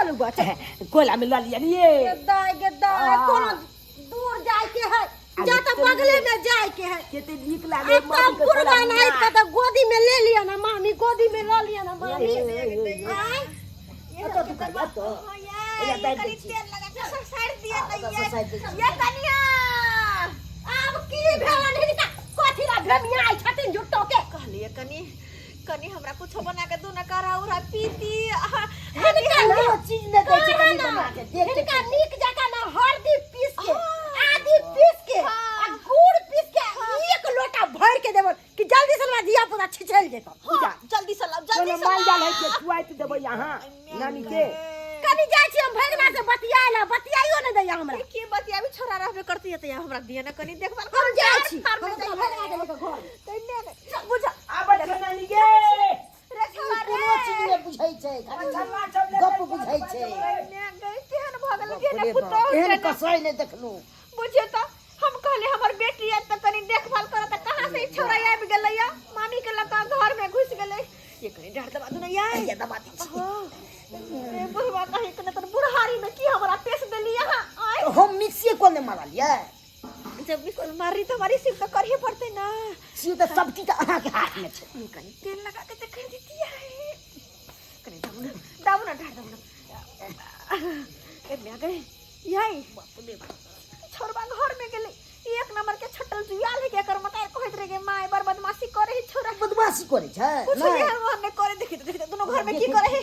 चल बुआ चल कोयला में ला लिया ये गद्दा कोनो दूर जाए के है जा तो बगले में जाए के है केते नीक लागे मामी के कोयला नहीं तो गोदी में ले लिया ना मामी गोदी में ले लिया ना मामी आई ये तो तू कर तो ये करी तेल लगा के साइड दिया ये कनिया अब की भेला नहीं का कोथी ला भ्रमिया आई छतिन जुटो के कहलिए कनी हमरा कुछ बना के दू न करा उरा पीती इनका लो चीज में दे के कनी बना के देख के इनका नीक जका ना हल्दी पीस के आदि पीस के आ गुड़ पीस के एक लोटा भर के देबो कि जल्दी से ना दिया पूरा छिछल जेतो जा जल्दी से लाओ जल्दी कोनो से माल जाल है के खुआई तो देबो यहां नानी के कनी जाय छी हम भगना से बतियाला बतियाइयो न दैया हमरा के बतिया भी छोरा रहबे करती है त हमरा दिया न कनी देखभाल हम जाय छी घर भगना के घर तन्ने बुझा आबे नानी के रे छोरा रे कोनो चीज में बुझाई छै गप बुझाई छै ने गई केहन भगल के ने पुतो एहन कसई नहीं देखलू बुझे त हम कहले हमर बेटी है त कनी देखभाल कर त कहां से छोरा आबि गेलैया मामी के लका घर में घुस गेलै ये कनी डर दबा दू न ये दबा दी ए बुढ़वा कहीं के न त बुढ़हारी में की हमरा पेश देली यहां आय तो हम मिक्सी को ने मारा लिया जब भी कोई मारी तो हमारी सिर तो करही पड़ते ना सी तो सब चीज अहाँ के हाथ में छै कहीं तेल लगा के तो कर देती है कहीं दाऊ ना ढार दाऊ ना ए मैं गई यही बाप रे छोरबा घर में गेले एक नंबर के छटल जुयाल है के कर मकाई कहत रहे के माय बर बदमाशी करे है छोरा बदमाशी करे छै कुछ नहीं है वहां ने करे देखी दोनों घर में की करे है